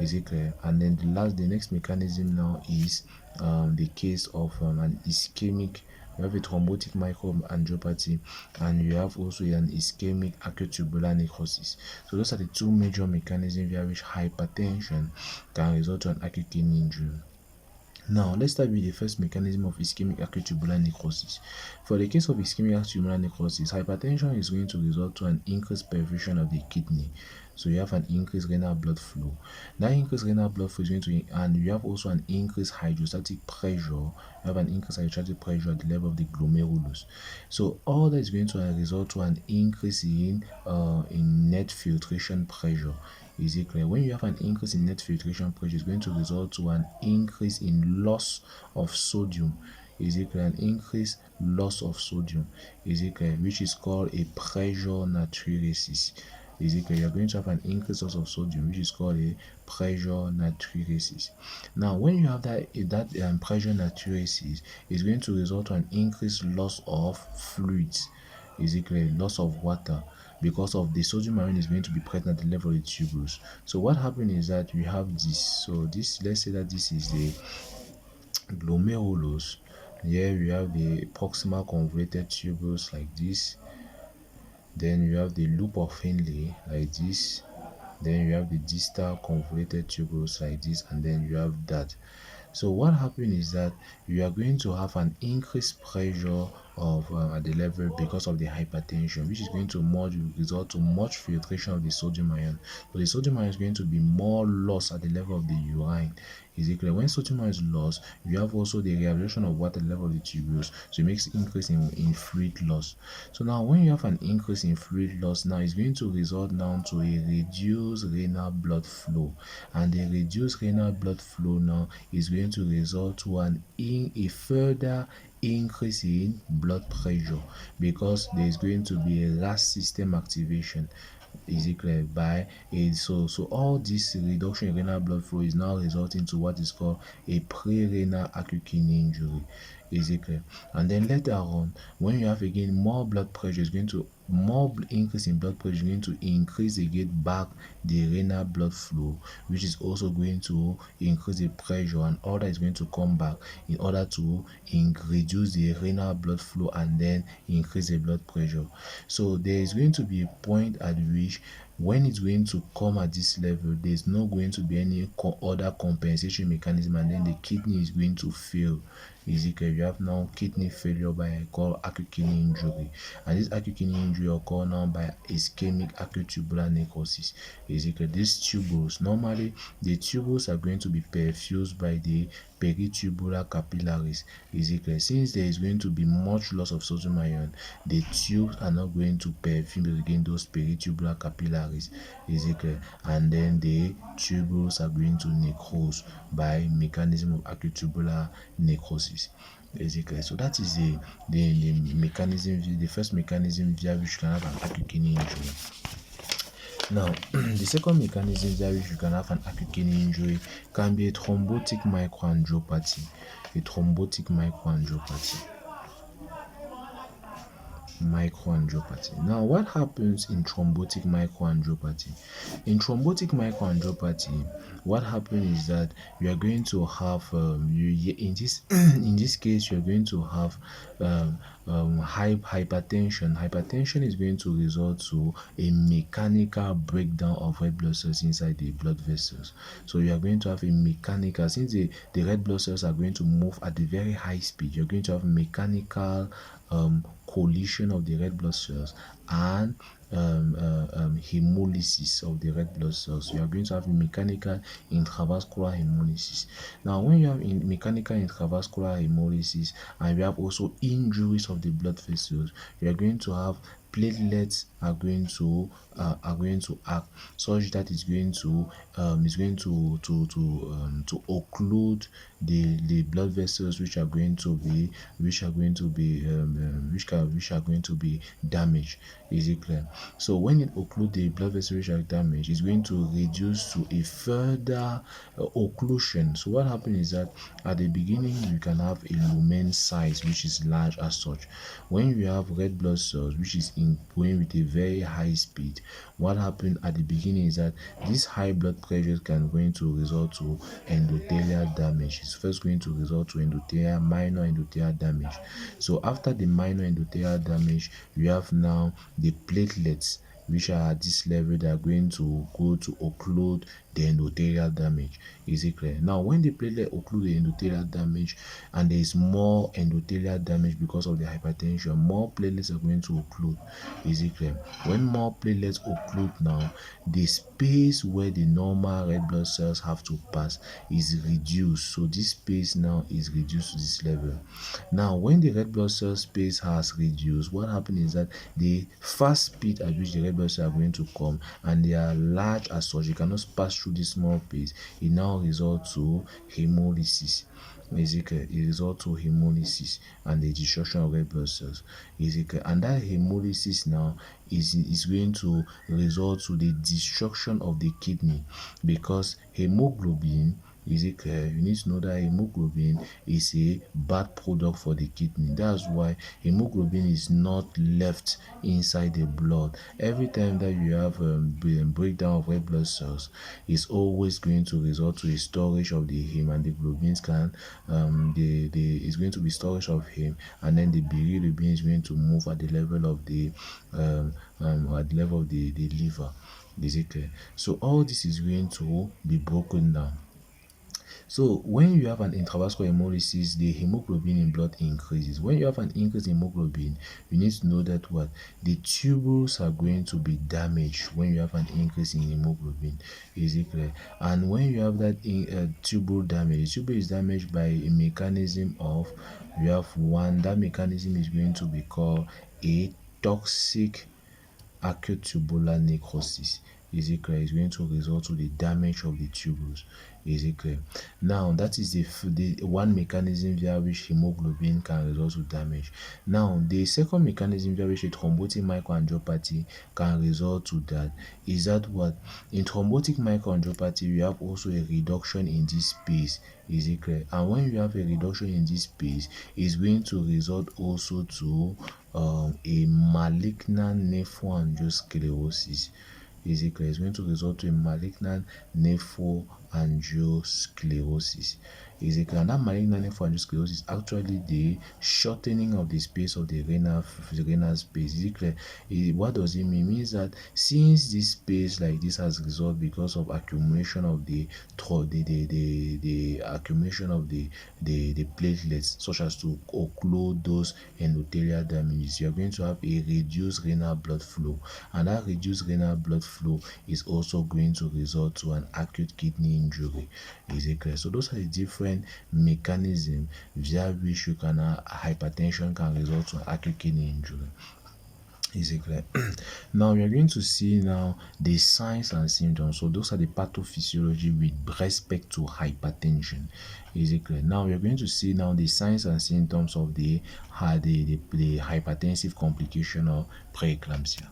Is it clear? And then the next mechanism now is the case of an ischemic. You have a thrombotic microangiopathy, and you have also an ischemic acute tubular necrosis. So those are the two major mechanisms via which hypertension can result to an acute kidney injury. Now, let's start with the first mechanism of ischemic acute tubular necrosis. For the case of ischemic acute tubular necrosis, hypertension is going to result to an increased perfusion of the kidney. So you have an increased renal blood flow. That increased renal blood flow is going to, and you have also an increased hydrostatic pressure. You have an increased hydrostatic pressure at the level of the glomerulus. So all that is going to result to an increase in net filtration pressure. Is it clear? When you have an increase in net filtration pressure, it's going to result to an increase in loss of sodium. Is it clear? An increased loss of sodium. Is it clear? Which is called a pressure natriuresis. Is it clear? You're going to have an increased loss of sodium, which is called a pressure natriuresis. Now, when you have that pressure natriuresis, it's going to result to an increased loss of fluids. Is it clear? Loss of water, because of the sodium ion is going to be present at the level of the tubules. So what happens is that we have this. So this, let's say that this is the glomerulus. Here we have the proximal convoluted tubules like this. Then you have the loop of Henle like this. Then you have the distal convoluted tubules like this, and then you have that. So what happens is that you are going to have an increased pressure of at the level because of the hypertension, which is going to result to much filtration of the sodium ion. So the sodium ion is going to be more lost at the level of the urine. Is it clear? When sodium ion is lost, you have also the reabsorption of water at the level of the tubules, so it makes increase in fluid loss. So now when you have an increase in fluid loss, now it's going to result down to a reduced renal blood flow, and the reduced renal blood flow now is going to result to a further increase in blood pressure, because there is going to be a RAS system activation. Is it clear? By a so all this reduction in renal blood flow is now resulting to what is called a pre-renal acute kidney injury. Is it clear? And then later on, when you have again more blood pressure, is going to more increase in blood pressure is going to increase again back the renal blood flow, which is also going to increase the pressure, and all that is going to come back in order to reduce the renal blood flow and then increase the blood pressure. So there is going to be a point at which when it's going to come at this level, there's not going to be any other compensation mechanism, and then the kidney is going to fail. Is it clear? You have now kidney failure by called acute kidney injury, and this acute kidney injury occur now by ischemic acute tubular necrosis. Is it clear? These tubules, normally the tubules are going to be perfused by the peritubular capillaries. Is it clear? Since there is going to be much loss of sodium ion, the tubes are not going to perfuse again those peritubular capillaries. Is it clear? And then the tubules are going to necrose by mechanism of acute tubular necrosis. Is it clear? So that is the mechanism, the first mechanism via which you can have an acute kidney injury. Now, the second mechanism via which you can have an acute kidney injury can be a thrombotic microangiopathy. A thrombotic microangiopathy. Now, what happens in thrombotic microangiopathy? In thrombotic microangiopathy, what happens is that you are going to have in this case you are going to have hypertension. Hypertension is going to result to a mechanical breakdown of red blood cells inside the blood vessels. So you are going to have a mechanical, since the red blood cells are going to move at a very high speed, you're going to have mechanical collision of the red blood cells and hemolysis of the red blood cells. So you are going to have mechanical intravascular hemolysis. Now, when you have mechanical intravascular hemolysis and you have also injuries of the blood vessels, you are going to have platelets are going to act such that it's going to occlude the blood vessels which are going to be damaged. Is it clear? So when it occludes the blood vessels which are damaged, it's going to reduce to a further occlusion. So what happens is that at the beginning you can have a lumen size which is large as such. When you have red blood cells which is going with a very high speed, what happened at the beginning is that this high blood pressure can going to result to endothelial damage. It's first going to result to minor endothelial damage. So after the minor endothelial damage, you have now the platelets which are at this level that are going to go to occlude the endothelial damage. Is it clear? Now, when the platelet occlude the endothelial damage and there is more endothelial damage because of the hypertension, more platelets are going to occlude. Is it clear? When more platelets occlude now, the space where the normal red blood cells have to pass is reduced. So this space now is reduced to this level. Now, when the red blood cell space has reduced, what happens is that the fast speed at which the red blood cells are going to come, and they are large as such, you cannot pass through this small space, it now results to hemolysis. It results to hemolysis and the destruction of red blood cells. And that hemolysis now is going to result to the destruction of the kidney, because hemoglobin, you need to know that hemoglobin is a bad product for the kidney. That's why hemoglobin is not left inside the blood. Every time that you have breakdown of red blood cells, it's always going to result to a storage of the heme, and the globins can is going to be storage of heme, and then the bilirubin is going to move at the level of the the liver. Is it clear? So all this is going to be broken down. So when you have an intravascular hemolysis, the hemoglobin in blood increases. When you have an increase in hemoglobin, you need to know that what the tubules are going to be damaged when you have an increase in hemoglobin. Is it clear? And when you have that tubule damage, the tubule is damaged by a mechanism of, you have one, that mechanism is going to be called a toxic acute tubular necrosis. Is it clear? It's going to result to the damage of the tubules. Is it clear? Now, that is the one mechanism via which hemoglobin can result to damage. Now, the second mechanism via which a thrombotic microangiopathy can result to that is that what? In thrombotic microangiopathy, you have also a reduction in this space. Is it clear? And when you have a reduction in this space, it's going to result also to a malignant nephoangiosclerosis. Is it clear? It's going to result to a malignant nephoangiosclerosis. Is it clear? And that malignant nephoangiosclerosis is actually the shortening of the space of the renal space. Is it clear? What does it mean? It means that since this space like this has resulted because of accumulation of the accumulation of the platelets, such as to occlude those endothelial damages, you are going to have a reduced renal blood flow, and that reduced renal blood flow is also going to result to an acute kidney injury. Is it clear? So those are the different mechanisms via which you can hypertension can result to an acute kidney injury. Is it clear? Now we are going to see now the signs and symptoms. So those are the pathophysiology with respect to hypertension. Is it clear? Now we are going to see now the signs and symptoms of the hypertensive complication of preeclampsia.